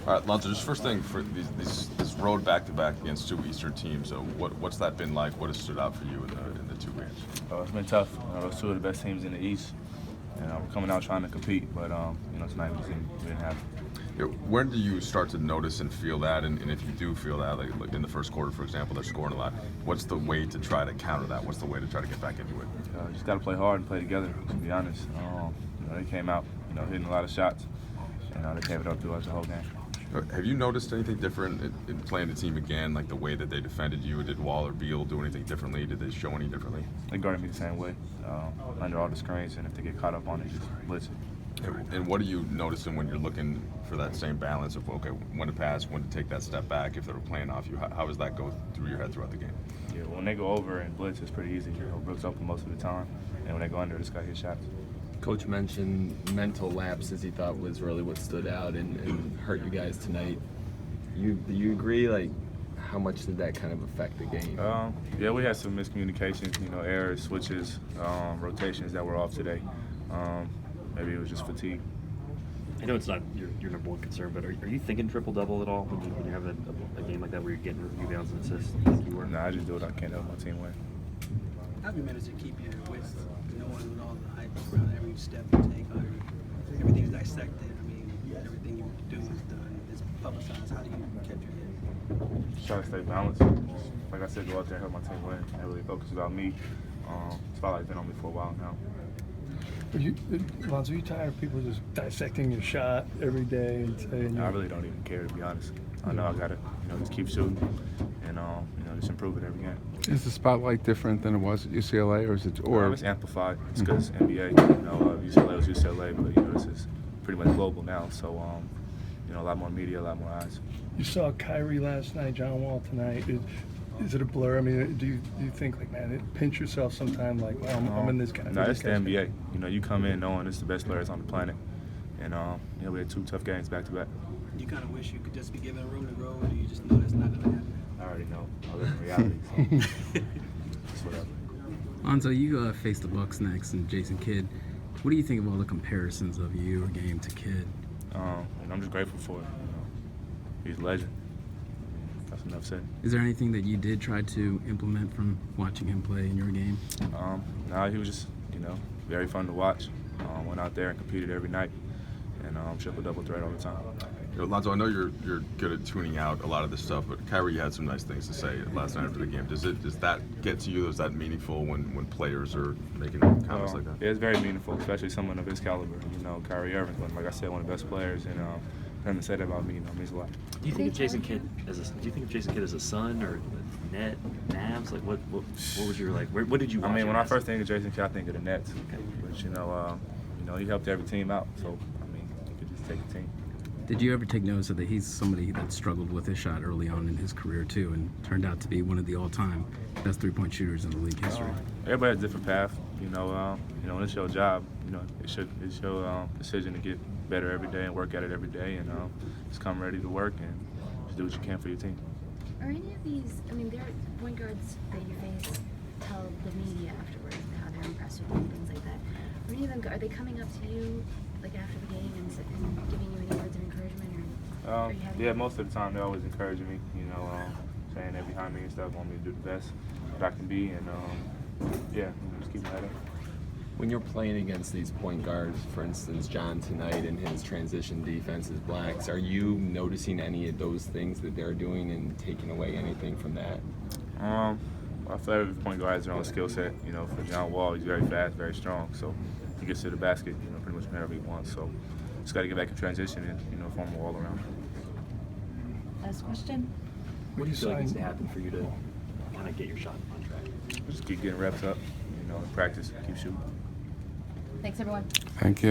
All right, Lonzo, just first thing for this road back-to-back against two Eastern teams. So what's that been like? What has stood out for you in the two games? It's been tough. Those two of the best teams in the East. We're coming out trying to compete, but tonight we didn't have it. When do you start to notice and feel that? And if you do feel that, like in the first quarter, for example, they're scoring a lot. What's the way to try to counter that? What's the way to try to get back into it? Just got to play hard and play together. To be honest, they came out, hitting a lot of shots, and they kept it up through us the whole game. Have you noticed anything different in playing the team again, like the way that they defended you? Did Wall or Beal do anything differently? Did they show any differently? They guarded me the same way, under all the screens, and if they get caught up on it, just blitz it. And what are you noticing when you're looking for that same balance of, okay, when to pass, when to take that step back if they were playing off you? How does that go through your head throughout the game? Yeah, when they go over and blitz, it's pretty easy. Brooks open most of the time, and when they go under, just got to hit shots. Coach mentioned mental lapses he thought was really what stood out and hurt you guys tonight. Do you agree? Like, how much did that kind of affect the game? Yeah, we had some miscommunications, errors, switches, rotations that were off today. Maybe it was just fatigue. I know it's not your number one concern, but are you thinking triple-double at all when you have a game like that where you're getting rebounds and assists like you were? No, I just do what I can to help my team win. How have you managed to keep your wits, knowing with all the hype around every step you take, everything's dissected? I mean, everything you do is done, it's publicized. How do you keep your head? Just try to stay balanced. Just, like I said, go out there and help my team win. I really focus about me. Spotlight's been on me for a while now. Lonzo, are you tired of people just dissecting your shot every day and saying? No, I really don't even care, to be honest. I know I gotta, just keep shooting and just improve it every game. Is the spotlight different than it was at UCLA, or is it? It's amplified. It's because it's NBA. UCLA was UCLA, but this is pretty much global now. So a lot more media, a lot more eyes. You saw Kyrie last night, John Wall tonight. Is it a blur? I mean, do you think, like, man, pinch yourself sometime, like, well, I'm in this kind of. No, it's the NBA. You come in knowing it's the best players on the planet, and we had two tough games back to back. You kind of wish you could just be given room to grow, or do you just know that's not going to happen? I already know. I live in reality. So it's whatever. Lonzo, you face the Bucks next, and Jason Kidd. What do you think of all the comparisons of your game to Kidd? I'm just grateful for it. He's a legend. That's enough said. Is there anything that you did try to implement from watching him play in your game? No, he was just, very fun to watch. Went out there and competed every night, and triple-double threat all the time. Lonzo, I know you're good at tuning out a lot of this stuff, but Kyrie had some nice things to say last night after the game. Does that get to you? Is that meaningful when players are making comments like that? Yeah, it's very meaningful, especially someone of his caliber. Kyrie Irving, like I said, one of the best players, and for him to say that about me, means a lot. Do you think of Jason Kidd as a son or a net, Mavs? Like what was your what did you watch? I mean, when I first think of Jason Kidd, I think of the Nets. Okay. But he helped every team out, so he could just take a team. Did you ever take notice that he's somebody that struggled with his shot early on in his career too, and turned out to be one of the all-time best three-point shooters in the league history? Everybody has a different path. When it's your job, it's your decision to get better every day and work at it every day, and just come ready to work and just do what you can for your team. Are any of these? I mean, there are point guards that you face tell the media afterwards how they're impressed with you and things like that. Are any of them? Are they coming up to you like after the game and giving you any words of encouragement? Or yeah, most of the time they're always encouraging me. Saying they're behind me and stuff, want me to do the best that I can be, and just keep my head up. When you're playing against these point guards, for instance, John tonight and his transition defense as blacks, are you noticing any of those things that they're doing and taking away anything from that? I feel every point guard has their own skill set. For John Wall, he's very fast, very strong, so he gets to the basket, pretty much whenever he wants. So just got to get back in transition and form a wall around him. Last question. What do you feel like needs to happen for you to kind of get your shot on track? Just keep getting reps up, practice, keep shooting. Thanks, everyone. Thank you.